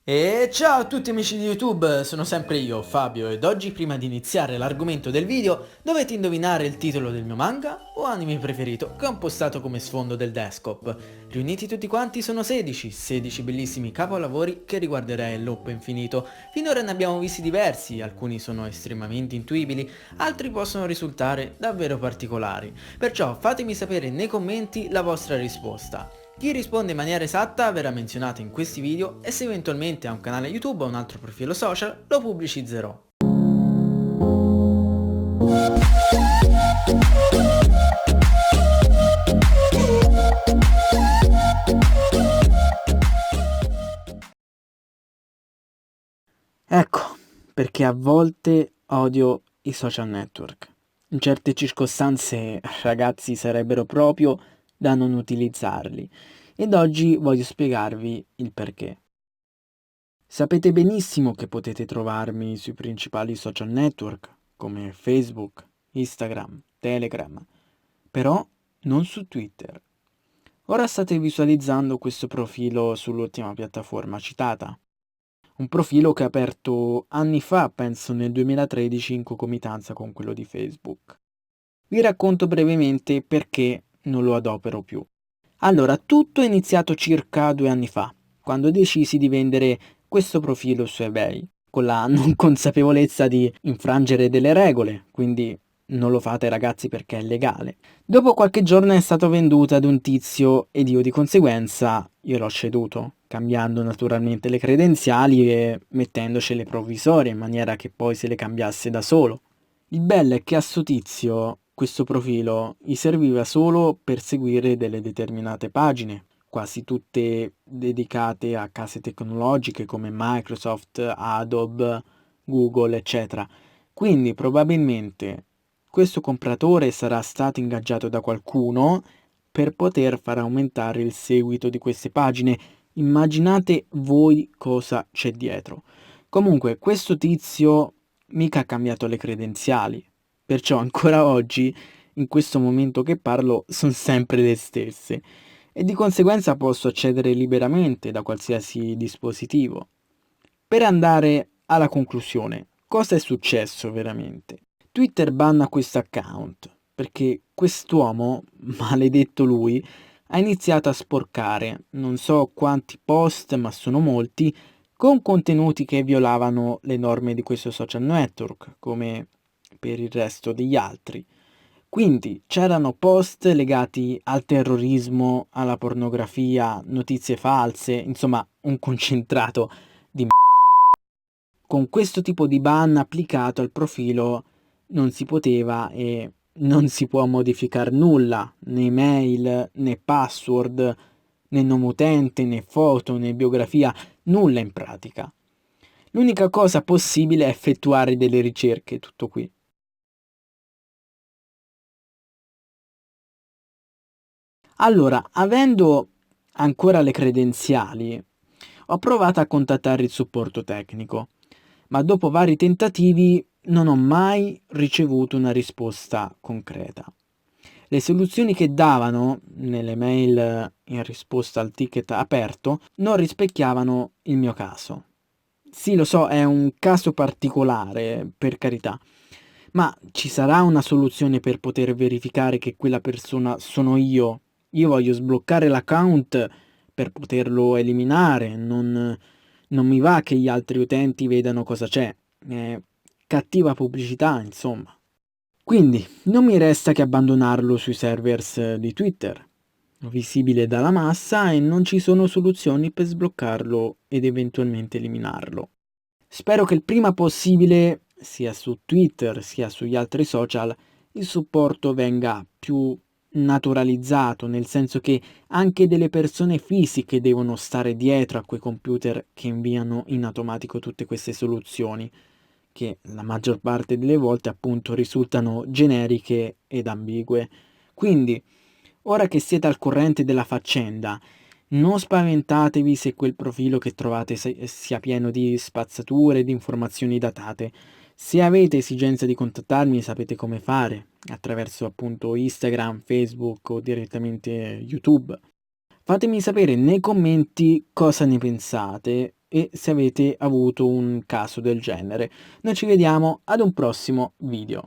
E ciao a tutti amici di YouTube, sono sempre io, Fabio, ed oggi prima di iniziare l'argomento del video dovete indovinare il titolo del mio manga o anime preferito che ho postato come sfondo del desktop. Riuniti tutti quanti sono 16 bellissimi capolavori che riguarderei il loop infinito. Finora ne abbiamo visti diversi, alcuni sono estremamente intuibili, altri possono risultare davvero particolari. Perciò fatemi sapere nei commenti la vostra risposta. Chi risponde in maniera esatta verrà menzionato in questi video e se eventualmente ha un canale YouTube o un altro profilo social lo pubblicizzerò. Ecco, perché a volte odio i social network. In certe circostanze, ragazzi, sarebbero proprio da non utilizzarli. Ed oggi voglio spiegarvi il perché. Sapete benissimo che potete trovarmi sui principali social network come Facebook, Instagram, Telegram, però non su Twitter. Ora state visualizzando questo profilo sull'ultima piattaforma citata. Un profilo che ho aperto anni fa, penso nel 2013, in concomitanza con quello di Facebook. Vi racconto brevemente perché non lo adopero più. Allora, tutto è iniziato circa 2 anni fa, quando decisi di vendere questo profilo su eBay, con la non consapevolezza di infrangere delle regole, quindi non lo fate ragazzi perché è legale. Dopo qualche giorno è stato venduto ad un tizio ed io di conseguenza io l'ho ceduto, cambiando naturalmente le credenziali e mettendoci le provvisorie in maniera che poi se le cambiasse da solo. Il bello è che a sto tizio questo profilo gli serviva solo per seguire delle determinate pagine, quasi tutte dedicate a case tecnologiche come Microsoft, Adobe, Google, eccetera. Quindi probabilmente questo compratore sarà stato ingaggiato da qualcuno per poter far aumentare il seguito di queste pagine. Immaginate voi cosa c'è dietro. Comunque, questo tizio mica ha cambiato le credenziali, perciò ancora oggi, in questo momento che parlo, sono sempre le stesse e di conseguenza posso accedere liberamente da qualsiasi dispositivo. Per andare alla conclusione, cosa è successo veramente? Twitter banna questo account perché quest'uomo, maledetto lui, ha iniziato a sporcare non so quanti post, ma sono molti, con contenuti che violavano le norme di questo social network, come per il resto degli altri. Quindi c'erano post legati al terrorismo, alla pornografia, notizie false, insomma un concentrato di con questo tipo di ban applicato al profilo non si poteva e non si può modificare nulla, né mail, né password, né nome utente, né foto, né biografia, nulla in pratica. L'unica cosa possibile è effettuare delle ricerche, tutto qui. Allora, avendo ancora le credenziali, ho provato a contattare il supporto tecnico, ma dopo vari tentativi non ho mai ricevuto una risposta concreta. Le soluzioni che davano nelle mail in risposta al ticket aperto non rispecchiavano il mio caso. Sì, lo so, è un caso particolare, per carità, ma ci sarà una soluzione per poter verificare che quella persona sono io? Io voglio sbloccare l'account per poterlo eliminare, non mi va che gli altri utenti vedano cosa c'è. È cattiva pubblicità, insomma. Quindi non mi resta che abbandonarlo sui servers di Twitter, visibile dalla massa, e non ci sono soluzioni per sbloccarlo ed eventualmente eliminarlo. Spero che il prima possibile, sia su Twitter sia sugli altri social, il supporto venga più naturalizzato, nel senso che anche delle persone fisiche devono stare dietro a quei computer che inviano in automatico tutte queste soluzioni, che la maggior parte delle volte appunto risultano generiche ed ambigue. Quindi, ora che siete al corrente della faccenda, non spaventatevi se quel profilo che trovate sia pieno di spazzature e di informazioni datate. Se avete esigenza di contattarmi sapete come fare, attraverso appunto Instagram, Facebook o direttamente YouTube. Fatemi sapere nei commenti cosa ne pensate e se avete avuto un caso del genere. Noi ci vediamo ad un prossimo video.